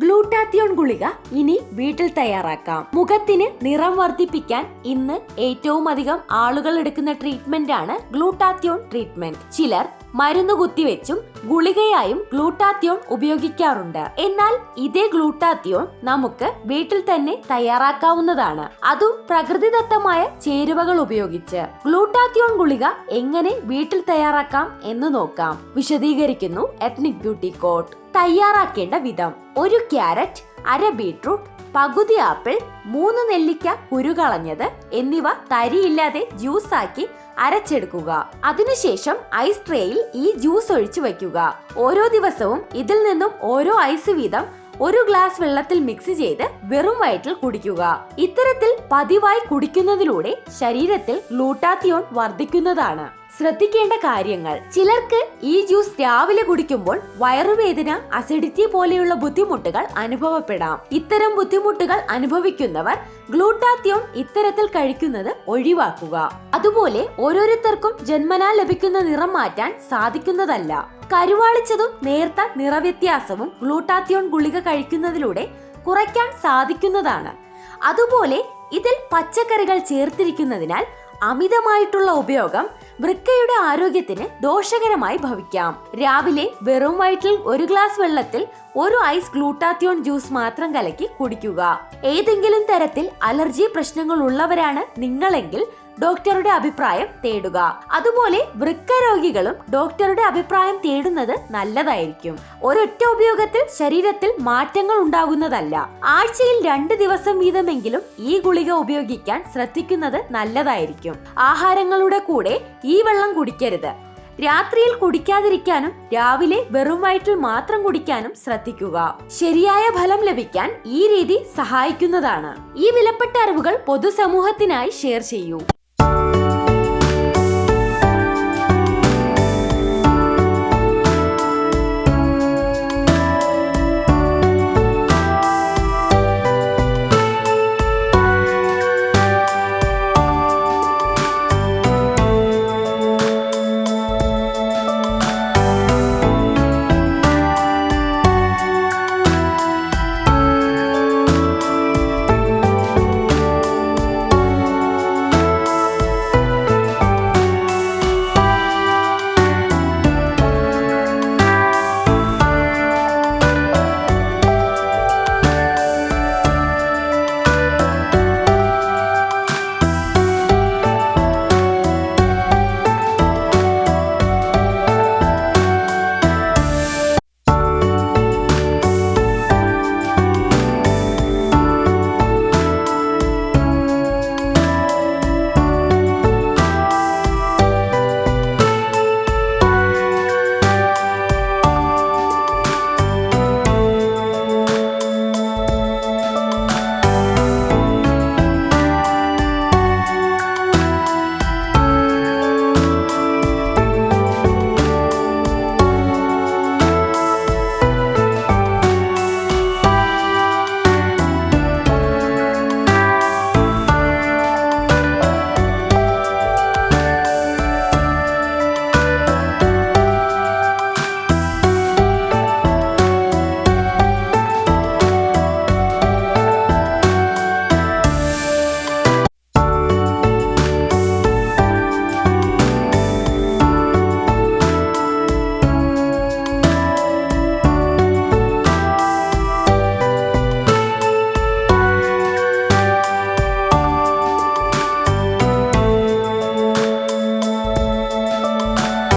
Glutathione ഗുളിക ഇനി വീട്ടിൽ തയ്യാറാക്കാം. മുഖത്തിന് നിറം വർദ്ധിപ്പിക്കാൻ ഇന്ന് ഏറ്റവും അധികം ആളുകൾ എടുക്കുന്ന ട്രീറ്റ്മെന്റ് ആണ് ഗ്ലൂട്ടാത്തിയോൺ ട്രീറ്റ്മെന്റ്. ചിലർ മരുന്ന് കുത്തിവെച്ചും ഗുളികയായും ഗ്ലൂട്ടാത്തിയോൺ ഉപയോഗിക്കാറുണ്ട്. എന്നാൽ ഇതേ ഗ്ലൂട്ടാത്തിയോൺ നമുക്ക് വീട്ടിൽ തന്നെ തയ്യാറാക്കാവുന്നതാണ്, അതും പ്രകൃതിദത്തമായ ചേരുവകൾ ഉപയോഗിച്ച്. ഗ്ലൂട്ടാത്തിയോൺ ഗുളിക എങ്ങനെ വീട്ടിൽ തയ്യാറാക്കാം എന്ന് നോക്കാം. വിശദീകരിക്കുന്നു എത്നിക് ബ്യൂട്ടി കോട്ട്. തയ്യാറാക്കേണ്ട വിധം: 1 ക്യാരറ്റ്, അര ബീട്രൂട്ട്, പകുതി ആപ്പിൾ, 3 നെല്ലിക്ക കുരുകളഞ്ഞത് എന്നിവ തരിയില്ലാതെ ജ്യൂസാക്കി അരച്ചെടുക്കുക. അതിനുശേഷം ഐസ് ട്രേയിൽ ഈ ജ്യൂസ് ഒഴിച്ചു വയ്ക്കുക. ഓരോ ദിവസവും ഇതിൽ നിന്നും ഓരോ ഐസ് വീതം 1 ഗ്ലാസ് വെള്ളത്തിൽ മിക്സ് ചെയ്ത് വെറും വയറ്റിൽ കുടിക്കുക. ഇത്തരത്തിൽ പതിവായി കുടിക്കുന്നതിലൂടെ ശരീരത്തിൽ ഗ്ലൂട്ടാത്തിയോൺ വർദ്ധിക്കുന്നതാണ്. ശ്രദ്ധിക്കേണ്ട കാര്യങ്ങൾ: ചിലർക്ക് ഈ ജ്യൂസ് രാവിലെ കുടിക്കുമ്പോൾ വയറുവേദന, അസിഡിറ്റി പോലെയുള്ള ബുദ്ധിമുട്ടുകൾ അനുഭവപ്പെടാം. ഇത്തരം ബുദ്ധിമുട്ടുകൾ അനുഭവിക്കുന്നവർ ഗ്ലൂട്ടാത്തിയോൺ ഇത്തരത്തിൽ കഴിക്കുന്നത് ഒഴിവാക്കുക. അതുപോലെ ഓരോരുത്തർക്കും ജന്മനാ ലഭിക്കുന്ന നിറം മാറ്റാൻ സാധിക്കുന്നതല്ല. കരുവാളിച്ചതും നേർത്ത നിറവ്യത്യാസവും ഗ്ലൂട്ടാത്തിയോൺ ഗുളിക കഴിക്കുന്നതിലൂടെ കുറയ്ക്കാൻ സാധിക്കുന്നതാണ്. അതുപോലെ ഇതിൽ പച്ചക്കറികൾ ചേർത്തിരിക്കുന്നതിനാൽ അമിതമായിട്ടുള്ള ഉപയോഗം വൃക്കയുടെ ആരോഗ്യത്തിന് ദോഷകരമായി ഭവിക്കാം. രാവിലെ വെറും വയറ്റിൽ 1 ഗ്ലാസ് വെള്ളത്തിൽ 1 ഐസ് ഗ്ലൂട്ടാത്തിയോൺ ജ്യൂസ് മാത്രം കലക്കി കുടിക്കുക. ഏതെങ്കിലും തരത്തിൽ അലർജി പ്രശ്നങ്ങൾ ഉള്ളവരാണ് നിങ്ങളെങ്കിൽ ഡോക്ടറുടെ അഭിപ്രായം തേടുക. അതുപോലെ വൃക്ക രോഗികളും ഡോക്ടറുടെ അഭിപ്രായം തേടുന്നത് നല്ലതായിരിക്കും. ഒരൊറ്റ ഉപയോഗത്തിൽ ശരീരത്തിൽ മാറ്റങ്ങൾ ഉണ്ടാകുന്നതല്ല. ആഴ്ചയിൽ 2 ദിവസം വീതമെങ്കിലും ഈ ഗുളിക ഉപയോഗിക്കാൻ ശ്രദ്ധിക്കുന്നത് നല്ലതായിരിക്കും. ആഹാരങ്ങളുടെ കൂടെ ഈ വെള്ളം കുടിക്കരുത്. രാത്രിയിൽ കുടിക്കാതിരിക്കാനും രാവിലെ വെറും വയറ്റിൽ മാത്രം കുടിക്കാനും ശ്രദ്ധിക്കുക. ശരിയായ ഫലം ലഭിക്കാൻ ഈ രീതി സഹായിക്കുന്നതാണ്. ഈ വിലപ്പെട്ട അറിവുകൾ പൊതുസമൂഹത്തിനായി ഷെയർ ചെയ്യൂ.